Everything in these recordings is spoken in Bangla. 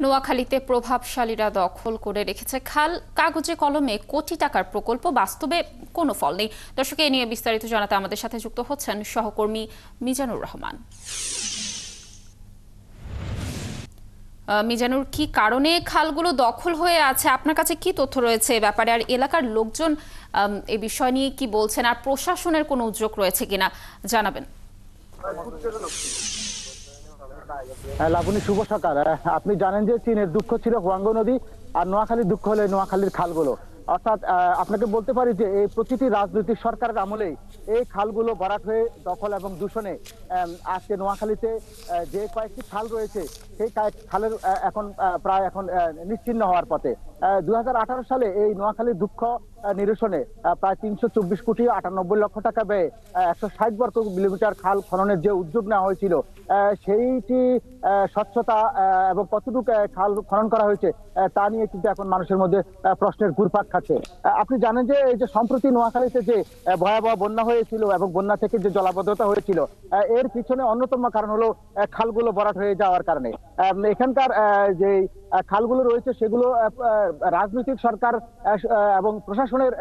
নোয়াখালীতে প্রভাবশালীরা দখল করে রেখেছে খাল, কাগজে কলমে কোটি টাকার প্রকল্প, বাস্তবে কোনো ফল নেই। দর্শক, এ নিয়ে বিস্তারিত জানাতে আমাদের সাথে যুক্ত হচ্ছেন সহকর্মী মিজানুর রহমান। মিজানুর, কি কারণে খালগুলো দখল হয়ে আছে? আপনার কাছে কি তথ্য রয়েছে এ ব্যাপারে? আর এলাকার লোকজন এই বিষয় নিয়ে কি বলছেন? আর প্রশাসনের কোনো উদ্যোগ রয়েছে কিনা জানাবেন। লাবণী, শুভ সকাল। আপনি জানেন যে চীনের দুঃখ ছিল হুয়াঙ্গো নদী, আর নোয়াখালীর দুঃখ হলে নোয়াখালীর খালগুলো। অর্থাৎ আপনাকে বলতে পারি যে এই প্রতিটি রাজনৈতিক সরকারের আমলেই এই খালগুলো ভরাট হয়ে দখল এবং দূষণে আজকে নোয়াখালীতে যে কয়েকটি খাল রয়েছে সেই খালের এখন প্রায় এখন নিশ্চিহ্ন হওয়ার পথে। 2018 সালে এই নোয়াখালীর দুঃখ নিরসনে প্রায় 324 কোটি 98 লক্ষ টাকা ব্যয়ে 160 বর্গ কিলোমিটার খাল খননের যে উদ্যোগ নেওয়া হয়েছিল, সেইটি স্বচ্ছতা এবং কতটুকু খাল খনন করা হয়েছে তা নিয়ে কিন্তু এখন মানুষের মধ্যে প্রশ্নের ঘুরপাক খাচ্ছে। আপনি জানেন যে এই যে সম্প্রতি নোয়াখালীতে যে ভয়াবহ বন্যা হয়েছিল এবং বন্যা থেকে যে জলাবদ্ধতা হয়েছিল, এর পিছনে অন্যতম কারণ হলো খালগুলো ভরাট হয়ে যাওয়ার কারণে। এখানকার যে খালগুলো রয়েছে সেগুলো রাজনৈতিক সরকার এবং প্রশাসনের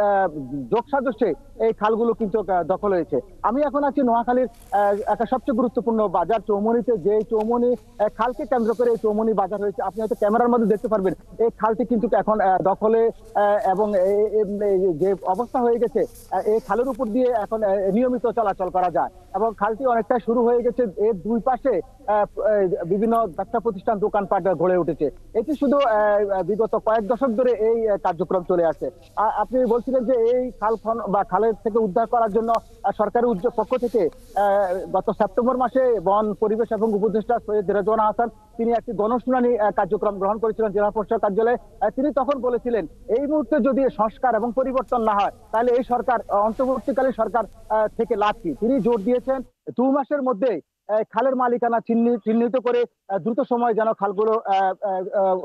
যোগসাজশে এই খালগুলো কিন্তু দখল হয়েছে। আমি এখন আছি নোয়াখালীর একটা সবচেয়ে গুরুত্বপূর্ণ বাজার চৌমনিতে। যে চৌমনি খালকে কেন্দ্র করে এই চৌমনি বাজার হয়েছে, আপনি হয়তো ক্যামেরার মধ্যে দেখতে পারবেন এই খালটি কিন্তু এখন দখলে এবং যে অবস্থা হয়ে গেছে, এই খালের উপর দিয়ে এখন নিয়মিত চলাচল করা যায় এবং খালটি অনেকটা শুরু হয়ে গেছে। এর দুই পাশে বিভিন্ন ব্যবসা প্রতিষ্ঠান, দোকানপাট গড়ে উঠেছে। এটি শুধু বিগত কয়েক দশক ধরে এই কার্যক্রম চলে আসছে। আপনি বলছিলেন যে এই খালের থেকে উদ্ধার করার জন্য সরকারি উদ্যোগ পক্ষ থেকে গত সেপ্টেম্বর মাসে বন, পরিবেশ এবং উপদেষ্টা সৈয়দ রেজওয়ানা হাসান তিনি একটি গণশুনানি কার্যক্রম গ্রহণ করেছিলেন জেলা পরিষদ কার্যালয়ে। তিনি তখন বলেছিলেন এই মুহূর্তে যদি সংস্কার এবং পরিবর্তন না হয় তাহলে এই সরকার, অন্তর্বর্তীকালীন সরকার থেকে লাভ কি। তিনি জোর দিয়েছেন 2 মাসের মধ্যে খালের মালিকানা চিহ্নিত করে দ্রুত সময়ে যেন খালগুলো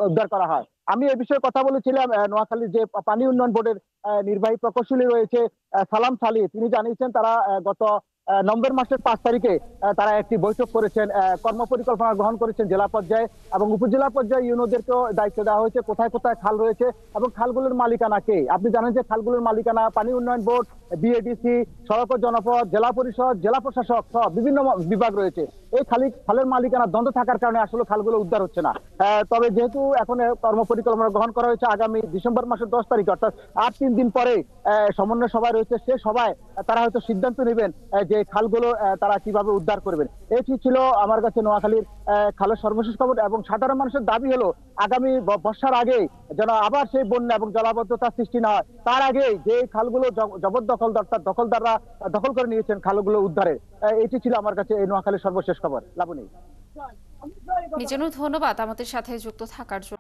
উদ্ধার করা হয়। আমি এ বিষয়ে কথা বলেছিলাম নোয়াখালীর যে পানি উন্নয়ন বোর্ডের নির্বাহী প্রকৌশলী রয়েছে সালাম সালি। তিনি জানিয়েছেন তারা গত নভেম্বর মাসের 5 তারিখে তারা একটি বৈঠক করেছেন, কর্মপরিকল্পনা গ্রহণ করেছেন জেলা পর্যায়ে এবং উপজেলা পর্যায়ে ইউনোদেরকেও দায়িত্ব দেওয়া হয়েছে কোথায় কোথায় খাল রয়েছে এবং খালগুলোর মালিকানা কে। আপনি জানেন যে খালগুলোর মালিকানা পানি উন্নয়ন বোর্ড, বিএডিসি, সড়ক ও জনপদ, জেলা পরিষদ, জেলা প্রশাসক সহ বিভিন্ন বিভাগ রয়েছে। এই খালের মালিকানা দ্বন্দ্ব থাকার কারণে আসলে খালগুলো উদ্ধার হচ্ছে না। তবে যেহেতু এখন কর্মপরিকল্পনা গ্রহণ করা হয়েছে আগামী ডিসেম্বর মাসের 10 তারিখ, অর্থাৎ আর 3 দিন পরে সমন্বয় সভা রয়েছে। সে সভায় তারা হয়তো সিদ্ধান্ত নেবেন যে খালগুলো তারা কিভাবে উদ্ধার করবেন। এটি ছিল আমার কাছে নোয়াখালীর খালের সর্বশেষ খবর এবং সাধারণ মানুষের দাবি হলো আগামী বর্ষার আগে যেন আবার সেই বন্যা এবং জলাবদ্ধতা সৃষ্টি না হয়, তার আগে যে খালগুলো জবরদখল দখলদাররা দখল করে নিয়েছেন খালগুলো উদ্ধারের। এটি ছিল আমার কাছে এই নোয়াখালীর সর্বশেষ খবর। লাবণী। মিজানুর, ধন্যবাদ আমাদের সাথে যুক্ত থাকার জন্য।